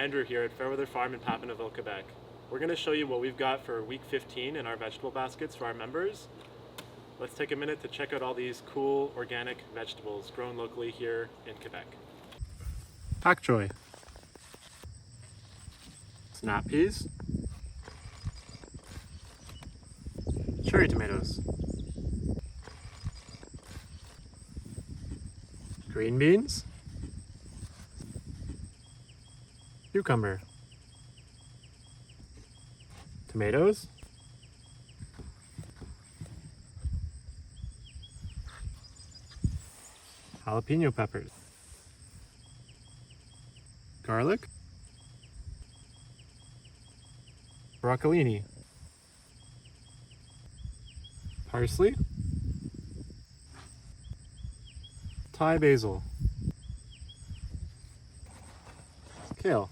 Andrew here at Fairweather Farm in Papineauville, Quebec. We're going to show you what we've got for week 15 in our vegetable baskets for our members. Let's take a minute to check out all these cool organic vegetables grown locally here in Quebec. Pak choy, snap peas, cherry tomatoes, green beans, cucumber, tomatoes, jalapeno peppers, garlic, broccolini, parsley, Thai basil, kale.